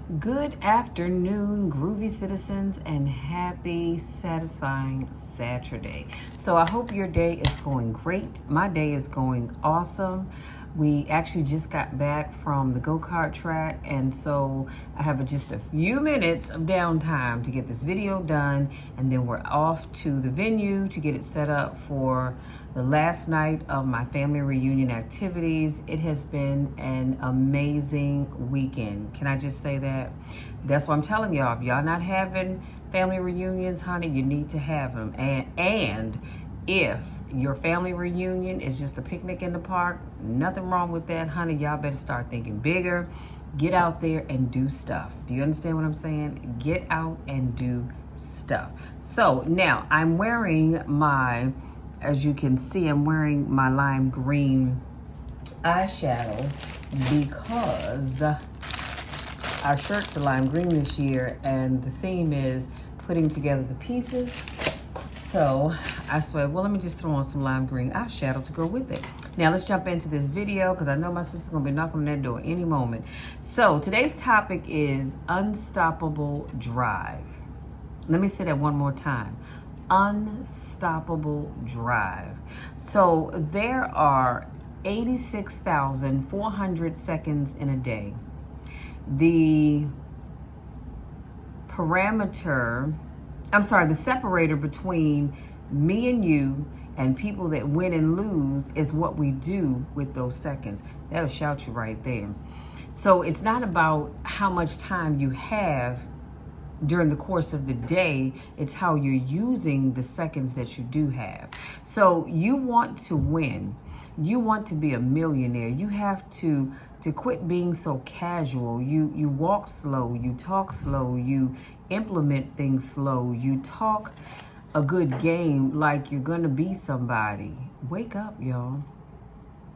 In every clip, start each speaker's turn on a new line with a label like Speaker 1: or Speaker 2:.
Speaker 1: Good afternoon, groovy citizens, and happy, satisfying Saturday. So, I hope your day is going great. My day is going awesome. We actually just got back from the go-kart track, and so I have just a few minutes of downtime to get this video done, and then we're off to the venue to get it set up for the last night of my family reunion activities. It has been an amazing weekend. Can I just say that? That's what I'm telling y'all. If y'all not having family reunions, honey, you need to have them. And if your family reunion is just a picnic in the park, nothing wrong with that, honey. Y'all better start thinking bigger. Get out there and do stuff. Do you understand what I'm saying? Get out and do stuff. So now I'm wearing my, as you can see, I'm wearing my lime green eyeshadow because our shirts are lime green this year, and the theme is putting together the pieces. So I said, well, let me just throw on some lime green eyeshadow to go with it. Now let's jump into this video because I know my sister's gonna be knocking on that door any moment. So today's topic is unstoppable drive. Let me say that one more time. Unstoppable drive. So there are 86,400 seconds in a day. The separator between me and you and people that win and lose is what we do with those seconds. That'll shout you right there. So it's not about how much time you have during the course of the day, it's how you're using the seconds that you do have. So you want to win. You want to be a millionaire. You have to quit being so casual. You walk slow, you talk slow, you implement things slow, you talk a good game like you're gonna be somebody. Wake up, y'all.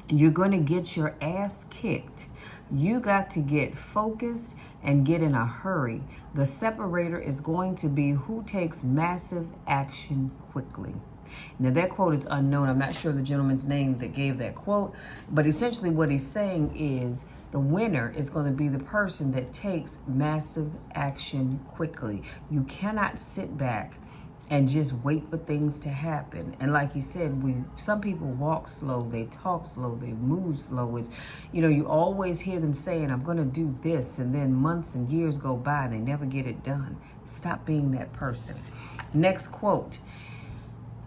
Speaker 1: You're gonna get your ass kicked. You got to get focused and get in a hurry. The separator is going to be who takes massive action quickly. Now that quote is unknown. I'm not sure the gentleman's name that gave that quote, but essentially what he's saying is the winner is going to be the person that takes massive action quickly. You cannot sit back and just wait for things to happen. And like he said, some people walk slow, they talk slow, they move slow. It's, you always hear them saying, I'm gonna do this, and then months and years go by and they never get it done. Stop being that person. Next quote,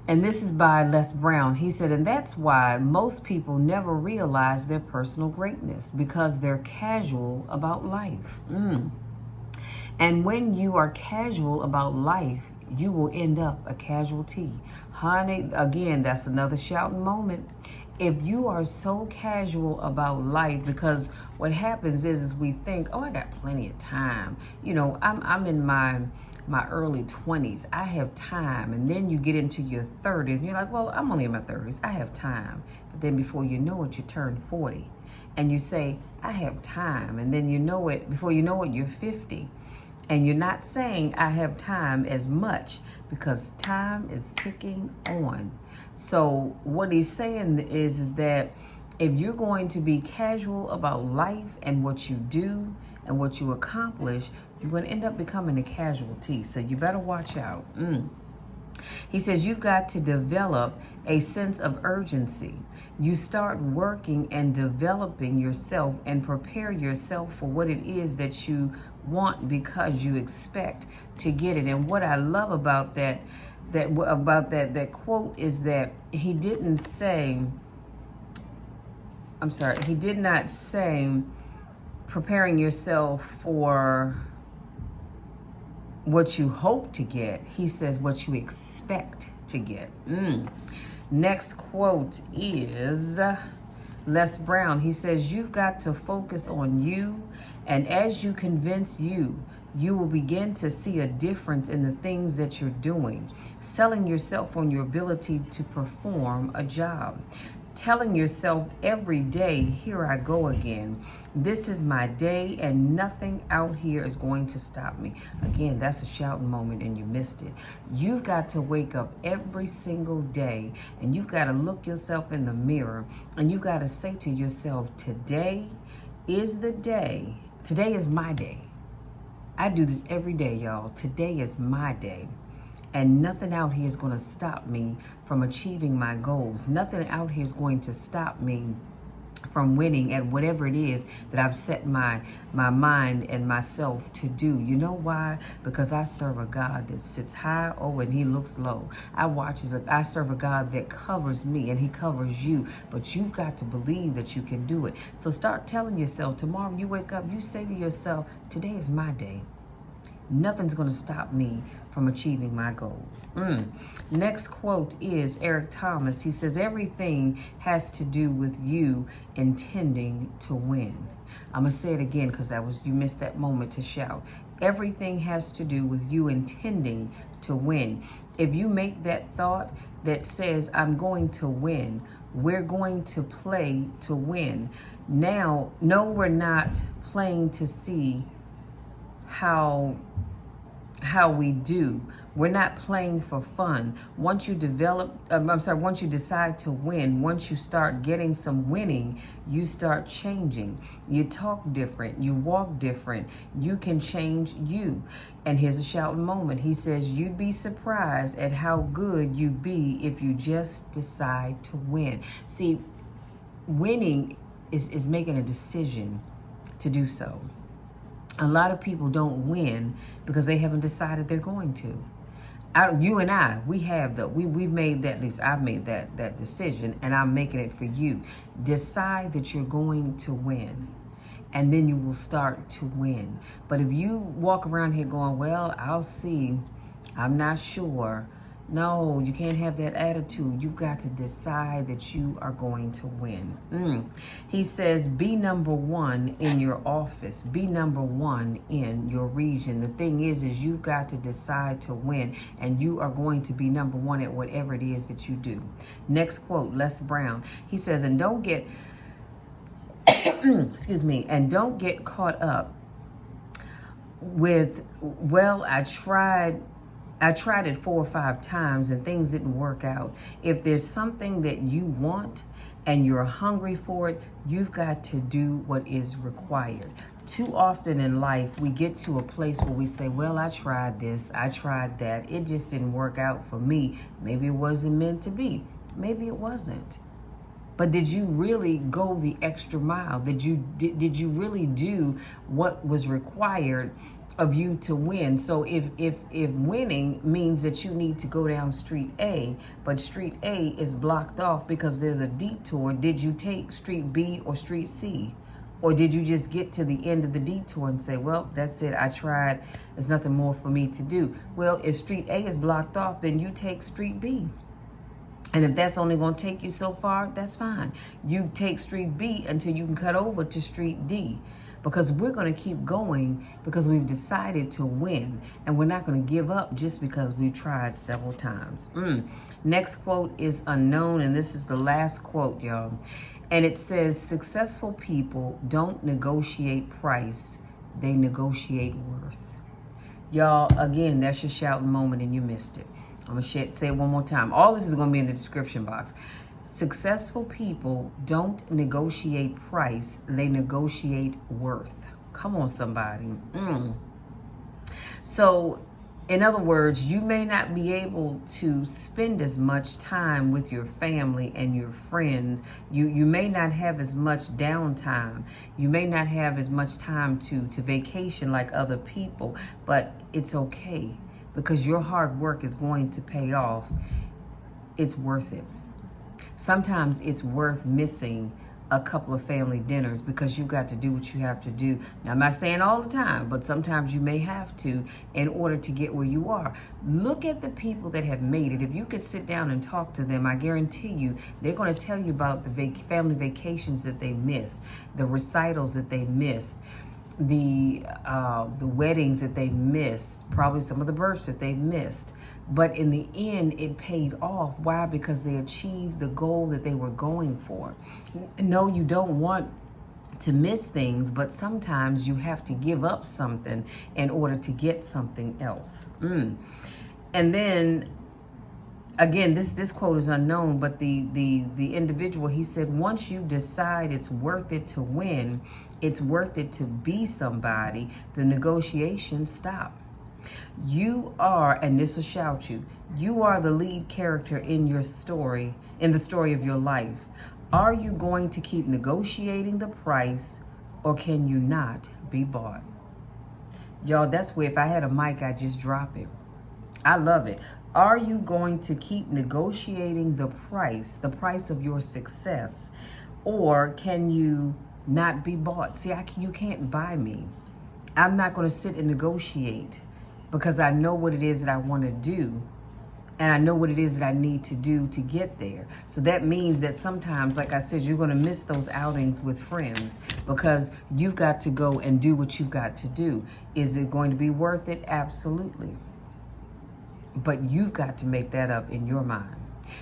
Speaker 1: and this is by Les Brown. He said, and that's why most people never realize their personal greatness, because they're casual about life. And when you are casual about life, you will end up a casualty. Honey, again, that's another shouting moment. If you are so casual about life, because what happens is we think, oh, I got plenty of time. I'm in my early 20s. I have time. And then you get into your 30s and you're like, well, I'm only in my 30s. I have time. But then before you know it, you turn 40 and you say, I have time. And then before you know it, you're 50. And you're not saying I have time as much because time is ticking on. So what he's saying is that if you're going to be casual about life and what you do and what you accomplish, you're going to end up becoming a casualty. So you better watch out. He says you've got to develop a sense of urgency. You start working and developing yourself and prepare yourself for what it is that you want because you expect to get it. And what I love about that quote is that he did not say preparing yourself for what you hope to get. He says what you expect to get. Next quote is Les Brown. He says, you've got to focus on you, and as you convince you will begin to see a difference in the things that you're doing. Selling yourself on your ability to perform a job. Telling yourself every day, here I go again. This is my day and nothing out here is going to stop me. Again, that's a shouting moment and you missed it. You've got to wake up every single day and you've got to look yourself in the mirror and you've got to say to yourself, today is the day. Today is my day. I do this every day, y'all. Today is my day. And nothing out here is going to stop me from achieving my goals. Nothing out here is going to stop me from winning at whatever it is that I've set my mind and myself to do. You know why? Because I serve a God that sits high, and he looks low. I serve a God that covers me and he covers you. But you've got to believe that you can do it. So start telling yourself, tomorrow you wake up, you say to yourself, today is my day. Nothing's going to stop me from achieving my goals. Next quote is Eric Thomas. He says, everything has to do with you intending to win. I'm going to say it again because you missed that moment to shout. Everything has to do with you intending to win. If you make that thought that says, I'm going to win, we're going to play to win. Now, no, we're not playing to see how we do. We're not playing for fun. Once you once you decide to win, once you start getting some winning, you start changing. You talk different, you walk different, you can change you. And here's a shouting moment. He says, you'd be surprised at how good you'd be if you just decide to win. See, winning is making a decision to do so. A lot of people don't win because they haven't decided they're going to. You and I, we've made that, at least I've made that decision, and I'm making it for you. Decide that you're going to win, and then you will start to win. But if you walk around here going, well, I'll see, I'm not sure. No, you can't have that attitude. You've got to decide that you are going to win. He says, be number one in your office. Be number one in your region. The thing is you've got to decide to win, and you are going to be number one at whatever it is that you do. Next quote, Les Brown. He says, and don't get, excuse me, and don't get caught up with, well, I tried it 4 or 5 times and things didn't work out. If there's something that you want and you're hungry for it, you've got to do what is required. Too often in life, we get to a place where we say, well, I tried this, I tried that. It just didn't work out for me. Maybe it wasn't meant to be. Maybe it wasn't. But did you really go the extra mile? Did you really do what was required of you to win? So if winning means that you need to go down street A, but street A is blocked off because there's a detour, did you take street B or street C? Or did you just get to the end of the detour and say, well, that's it, I tried, there's nothing more for me to do? Well, if street A is blocked off, then you take street B. And if that's only going to take you so far, that's fine. You take street B until you can cut over to street D. Because we're going to keep going because we've decided to win. And we're not going to give up just because we've tried several times. Next quote is unknown, and this is the last quote, y'all. And it says, successful people don't negotiate price, they negotiate worth. Y'all, again, that's your shouting moment and you missed it. I'm going to say it one more time. All this is going to be in the description box. Successful people don't negotiate price, they negotiate worth. Come on, somebody. So, in other words, you may not be able to spend as much time with your family and your friends. You may not have as much downtime. You may not have as much time to vacation like other people, but it's okay because your hard work is going to pay off. It's worth it. Sometimes it's worth missing a couple of family dinners because you've got to do what you have to do. Now, I'm not saying all the time, but sometimes you may have to in order to get where you are. Look at the people that have made it. If you could sit down and talk to them, I guarantee you they're going to tell you about the family vacations that they missed, the recitals that they missed, the weddings that they missed, probably some of the births that they missed. But in the end, it paid off. Why? Because they achieved the goal that they were going for. No, you don't want to miss things, but sometimes you have to give up something in order to get something else. And then again, this quote is unknown, but the individual, he said, once you decide it's worth it to win, it's worth it to be somebody, the negotiations stop. You are, and this will shout you are the lead character in your story, in the story of your life. Are you going to keep negotiating the price, or can you not be bought? Y'all, that's where if I had a mic, I'd just drop it. I love it. Are you going to keep negotiating the price of your success, or can you not be bought? See, you can't buy me. I'm not going to sit and negotiate because I know what it is that I want to do, and I know what it is that I need to do to get there. So that means that sometimes, like I said, you're going to miss those outings with friends because you've got to go and do what you've got to do. Is it going to be worth it? Absolutely. But you've got to make that up in your mind.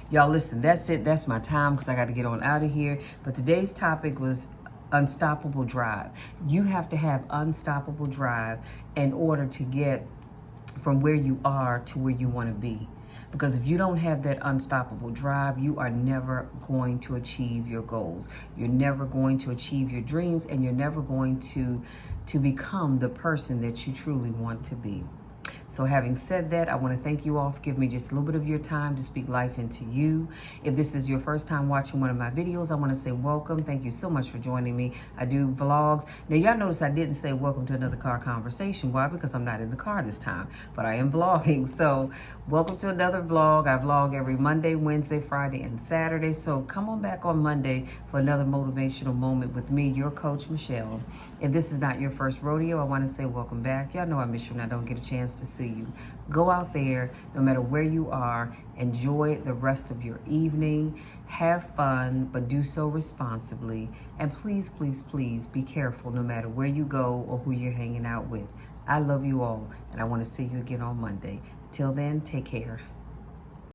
Speaker 1: Y'all, listen, that's it. That's my time because I got to get on out of here. But today's topic was unstoppable drive. You have to have unstoppable drive in order to get from where you are to where you want to be. Because if you don't have that unstoppable drive, you are never going to achieve your goals. You're never going to achieve your dreams, and you're never going to become the person that you truly want to be. So having said that, I want to thank you all for giving me just a little bit of your time to speak life into you. If this is your first time watching one of my videos, I want to say welcome. Thank you so much for joining me. I do vlogs. Now, y'all notice I didn't say welcome to another car conversation. Why? Because I'm not in the car this time, but I am vlogging. So welcome to another vlog. I vlog every Monday, Wednesday, Friday, and Saturday. So come on back on Monday for another motivational moment with me, your coach, Michelle. If this is not your first rodeo, I want to say welcome back. Y'all know I miss you and I don't get a chance to see you. Go out there, no matter where you are, enjoy the rest of your evening, have fun, but do so responsibly. And please, please, please be careful no matter where you go or who you're hanging out with. I love you all, and I want to see you again on Monday. Till then, take care.